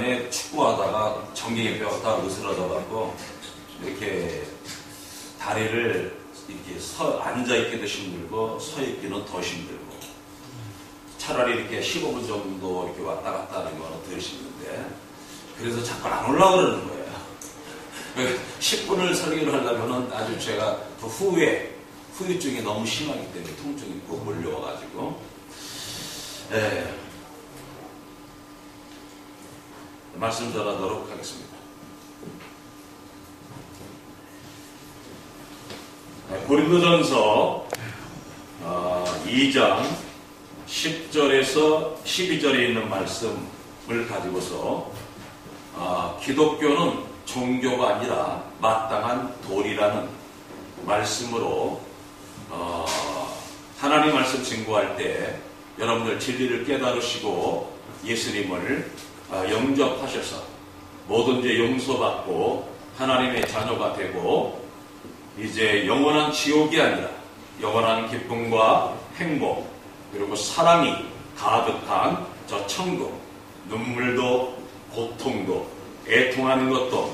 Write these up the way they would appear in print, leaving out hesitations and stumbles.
전에 축구하다가 정경의 뼈가 딱 으스러져갖고 이렇게 다리를 이렇게 앉아있기도 힘들고 서있기는 더 힘들고 차라리 이렇게 15분 정도 이렇게 왔다 갔다 하는 거는 더 힘든데 그래서 자꾸 안 올라오려는 거예요. 10분을 설교를 하려면 아주 제가 그 후에 후유증이 너무 심하기 때문에 통증이 꼭 몰려와가지고 말씀 전하도록 하겠습니다. 고린도전서 2장 10절에서 12절에 있는 말씀을 가지고서 기독교는 종교가 아니라 마땅한 도리라는 말씀으로 하나님 말씀 증거할 때 여러분들 진리를 깨달으시고 예수님을 영접하셔서 모든 죄 용서받고 하나님의 자녀가 되고 이제 영원한 지옥이 아니라 영원한 기쁨과 행복 그리고 사랑이 가득한 저 천국, 눈물도 고통도 애통하는 것도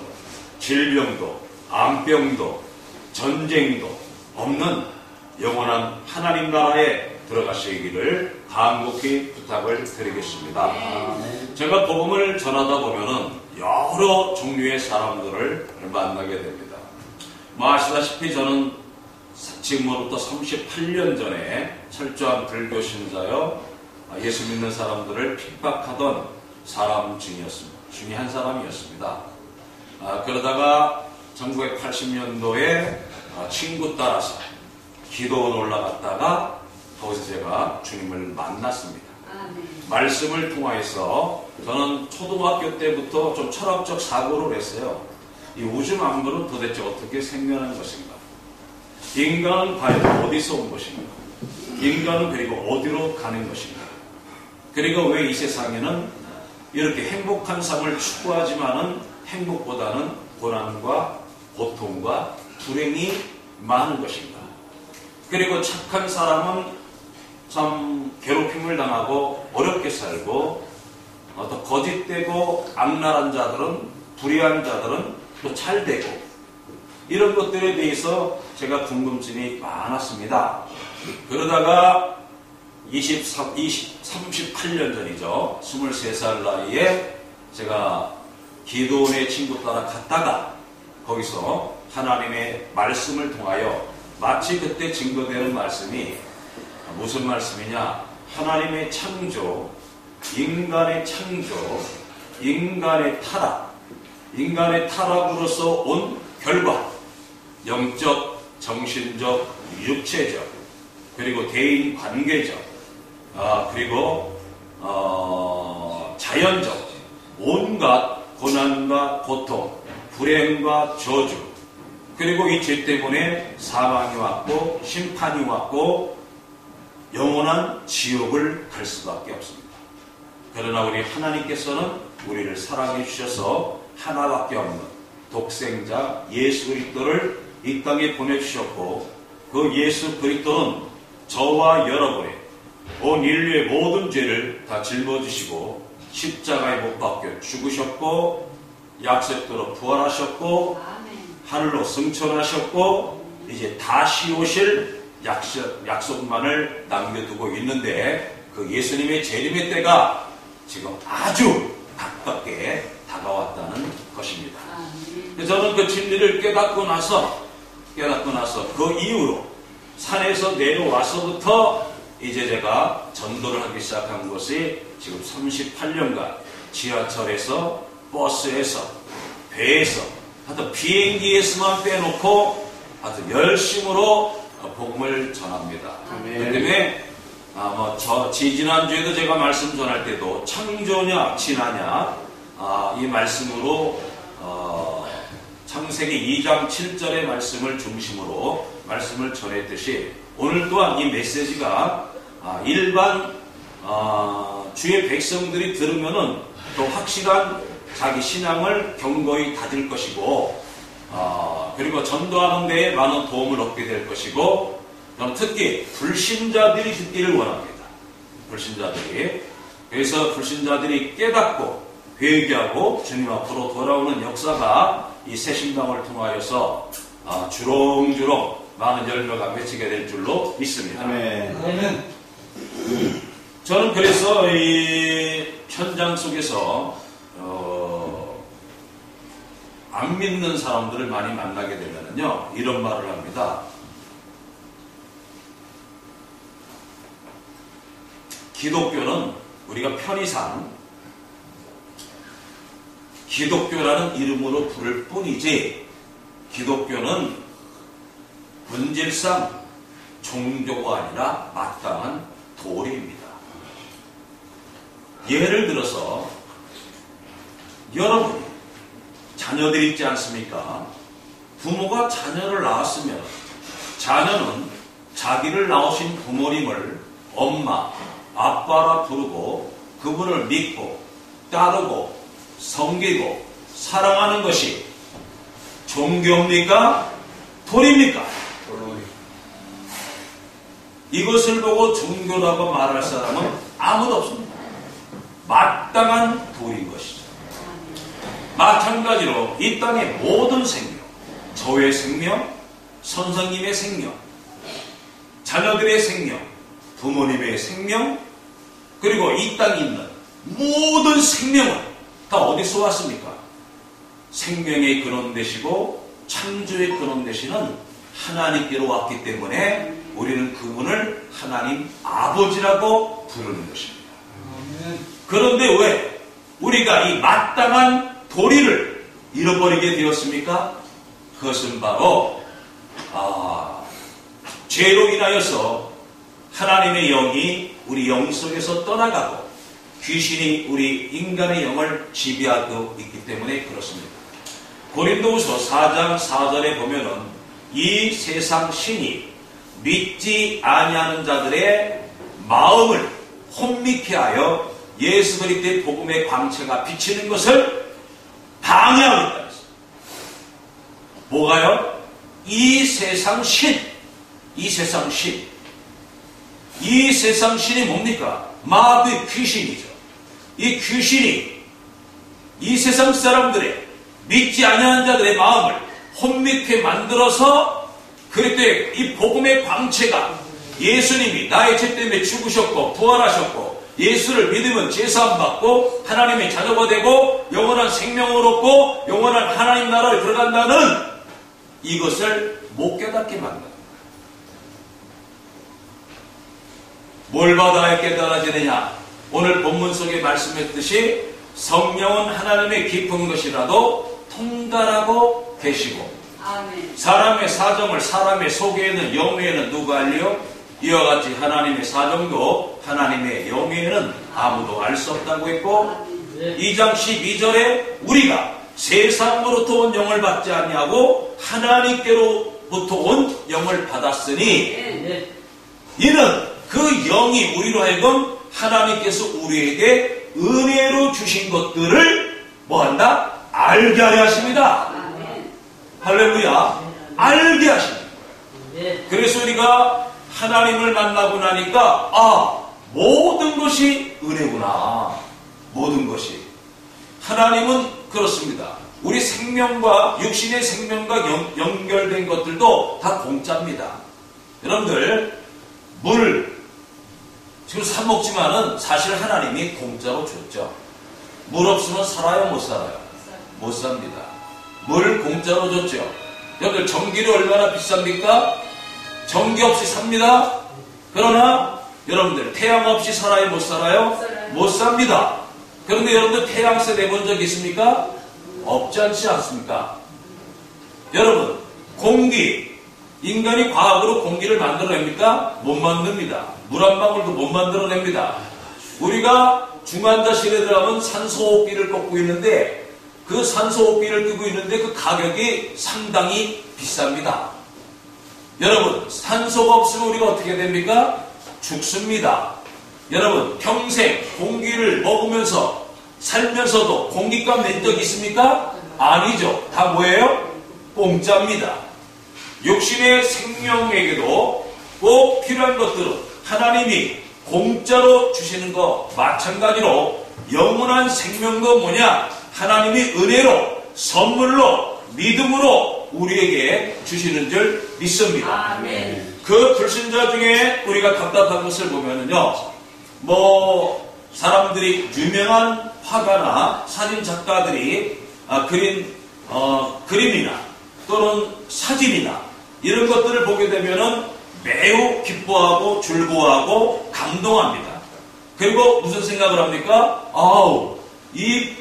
질병도 암병도 전쟁도 없는 영원한 하나님 나라에 들어가시기를 간곡히 부탁을 드리겠습니다. 제가 복음을 전하다 보면은 여러 종류의 사람들을 만나게 됩니다. 아시다시피 저는 지금으로부터 38년 전에 철저한 불교 신자여 예수 믿는 사람들을 핍박하던 사람 중에 한 사람이었습니다. 그러다가 1980년도에 친구 따라서 기도원 올라갔다가 거기서 제가 주님을 만났습니다. 말씀을 통하여서 저는 초등학교 때부터 좀 철학적 사고를 했어요. 이 우주만물은 도대체 어떻게 생겨난 것인가? 인간은 과연 어디서 온 것인가? 인간은 그리고 어디로 가는 것인가? 그리고 왜 이 세상에는 이렇게 행복한 삶을 추구하지만은 행복보다는 고난과 고통과 불행이 많은 것인가? 그리고 착한 사람은 참 괴롭힘을 당하고 어렵게 살고 또 거짓되고 악랄한 자들은 불의한 자들은 또 잘되고 이런 것들에 대해서 제가 궁금증이 많았습니다. 그러다가 38년 전이죠. 23살 나이에 제가 기도원의 친구 따라 갔다가 거기서 하나님의 말씀을 통하여 마치 그때 증거되는 말씀이 무슨 말씀이냐? 하나님의 창조, 인간의 창조, 인간의 타락으로서 온 결과, 영적, 정신적, 육체적, 그리고 대인 관계적, 그리고 자연적, 온갖 고난과 고통, 불행과 저주, 그리고 이 죄 때문에 사망이 왔고 심판이 왔고 영원한 지옥을 갈 수밖에 없습니다. 그러나 우리 하나님께서는 우리를 사랑해 주셔서 하나밖에 없는 독생자 예수 그리스도를 이 땅에 보내주셨고 그 예수 그리스도는 저와 여러분의 온 인류의 모든 죄를 다 짊어지시고 십자가에 못 박혀 죽으셨고 약속대로 부활하셨고 하늘로 승천하셨고 이제 다시 오실 약속만을 남겨두고 있는데 그 예수님의 재림의 때가 지금 아주 가깝게 다가왔다는 것입니다. 저는 그 진리를 깨닫고 나서 그 이후로 산에서 내려와서부터 이제 제가 전도를 하기 시작한 것이 지금 38년간 지하철에서 버스에서 배에서 하여튼 비행기에서만 빼놓고 하여튼 열심으로 복음을 전합니다. 그렇기 때문에 지난주에도 제가 말씀 전할 때도 창조냐 진화냐 이 말씀으로 창세기 2장 7절의 말씀을 중심으로 말씀을 전했듯이 오늘 또한 이 메시지가 일반 주의 백성들이 들으면은 또 확실한 자기 신앙을 견고히 다질 것이고 그리고 전도하는 데에 많은 도움을 얻게 될 것이고 특히 불신자들이 듣기를 원합니다. 불신자들이. 그래서 불신자들이 깨닫고 회개하고 주님 앞으로 돌아오는 역사가 이 새신당을 통하여서 주렁주렁 많은 열매가 맺히게 될 줄로 믿습니다. 아멘. 저는 그래서 이 현장 속에서 안 믿는 사람들을 많이 만나게 되면요 이런 말을 합니다. 기독교는 우리가 편의상 기독교라는 이름으로 부를 뿐이지 기독교는 본질상 종교가 아니라 마땅한 도리입니다. 예를 들어서 여러분 자녀들이 있지 않습니까? 부모가 자녀를 낳았으면 자녀는 자기를 낳으신 부모님을 엄마, 아빠라 부르고 그분을 믿고 따르고 섬기고 사랑하는 것이 종교입니까? 도리입니까? 이것을 보고 종교라고 말할 사람은 아무도 없습니다. 마땅한 도리인 것이죠. 마찬가지로 이 땅의 모든 생명, 저의 생명, 선생님의 생명, 자녀들의 생명, 부모님의 생명, 그리고 이 땅에 있는 모든 생명은 다 어디서 왔습니까? 생명의 근원 되시고 창조의 근원 되시는 하나님께로 왔기 때문에 우리는 그분을 하나님 아버지라고 부르는 것입니다. 그런데 왜 우리가 이 마땅한 도리를 잃어버리게 되었습니까? 그것은 바로 죄로 인하여서 하나님의 영이 우리 영 속에서 떠나가고 귀신이 우리 인간의 영을 지배하고 있기 때문에 그렇습니다. 고린도후서 4장 4절에 보면은 이 세상 신이 믿지 아니하는 자들의 마음을 혼미케 하여 예수 그리스도의 복음의 광채가 비치는 것을 방해하고 있다. 뭐가요? 이 세상 신. 이 세상 신이 뭡니까? 마귀 귀신이죠. 이 귀신이 이 세상 사람들의 믿지 아니하는 자들의 마음을 혼미케 만들어서 그리스도의 이 복음의 광채가 예수님이 나의 죄 때문에 죽으셨고 부활하셨고 예수를 믿으면 제사함 받고 하나님의 자녀가 되고 영원한 생명을 얻고 영원한 하나님 나라에 들어간다는 이것을 못 깨닫게 만든다. 뭘 받아야 깨달아지느냐? 오늘 본문 속에 말씀했듯이 성령은 하나님의 깊은 것이라도 통달하고 계시고 아멘. 사람의 사정을 사람의 속에는 영에는 누가 알리요? 이와 같이 하나님의 사정도 하나님의 영에는 아무도 알 수 없다고 했고 2장 12절에 우리가 세상으로부터 온 영을 받지 아니하고 하나님께로부터 온 영을 받았으니 이는 그 영이 우리로 하여금 하나님께서 우리에게 은혜로 주신 것들을 뭐한다? 알게 하려 하십니다. 할렐루야. 알게 하십니다. 그래서 우리가 하나님을 만나고 나니까 모든 것이 은혜구나. 모든 것이. 하나님은 그렇습니다. 우리 생명과 육신의 생명과 연결된 것들도 다 공짜입니다. 여러분들 물 지금 사 먹지만은 사실 하나님이 공짜로 줬죠. 물 없으면 살아요, 못 살아요? 못 삽니다. 물 공짜로 줬죠. 여러분들 전기료 얼마나 비쌉니까? 전기 없이 삽니다. 그러나 여러분들 태양 없이 살아요, 못 살아요? 못 삽니다. 그런데 여러분들 태양세 내본 적 있습니까? 없지 않지 않습니까? 여러분 공기 인간이 과학으로 공기를 만들어냅니까? 못 만듭니다. 물 한 방울도 못 만들어냅니다. 우리가 중환자실에 들어가면 산소호흡기를 꽂고 있는데 그 산소호흡기를 끄고 있는데 그 가격이 상당히 비쌉니다. 여러분 산소가 없으면 우리가 어떻게 됩니까? 죽습니다. 여러분 평생 공기를 먹으면서 살면서도 공기값 낸 적 있습니까? 아니죠. 다 뭐예요? 공짜입니다. 육신의 생명에게도 꼭 필요한 것들은 하나님이 공짜로 주시는 것 마찬가지로 영원한 생명도 뭐냐? 하나님이 은혜로, 선물로, 믿음으로 우리에게 주시는 줄 믿습니다. 아멘. 그 불신자 중에 우리가 답답한 것을 보면은요, 사람들이 유명한 화가나 사진 작가들이 그린 그림이나 또는 사진이나 이런 것들을 보게 되면은 매우 기뻐하고 즐거워하고 감동합니다. 그리고 무슨 생각을 합니까? 이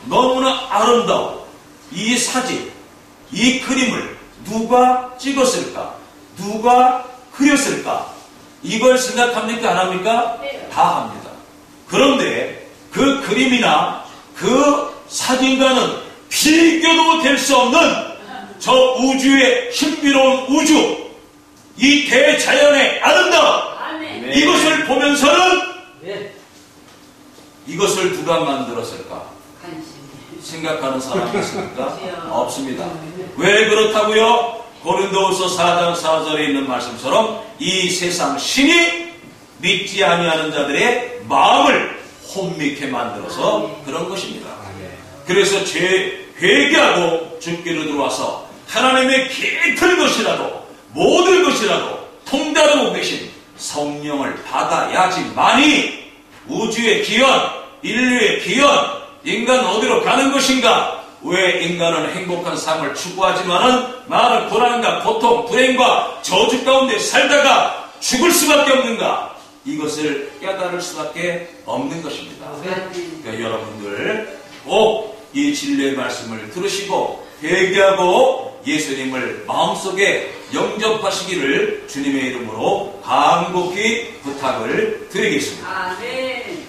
너무나 아름다운 이 사진, 이 그림을 누가 찍었을까? 누가 그렸을까? 이걸 생각합니까? 안 합니까? 다 합니다. 그런데 그 그림이나 그 사진과는 비교도 될 수 없는 저 우주의 신비로운 우주, 이 대자연의 아름다움, 이것을 보면서는 이것을 누가 만들었을까? 생각하는 사람이 있습니까? 없습니다. 왜 그렇다고요? 고린도후서 4장 4절에 있는 말씀처럼 이 세상 신이 믿지 아니하는 자들의 마음을 혼미케 만들어서 그런 것입니다. 그래서 회개하고 죽기로 들어와서 하나님의 깊은 것이라도 모든 것이라도 통달하고 계신 성령을 받아야지만이 우주의 기원, 인류의 기원, 인간 어디로 가는 것인가? 왜 인간은 행복한 삶을 추구하지만은 많은 고난과 고통, 불행과 저주 가운데 살다가 죽을 수밖에 없는가? 이것을 깨달을 수밖에 없는 것입니다. 그러니까 여러분들 꼭 이 진리의 말씀을 들으시고 회개하고 예수님을 마음속에 영접하시기를 주님의 이름으로 간곡히 부탁을 드리겠습니다. 아멘.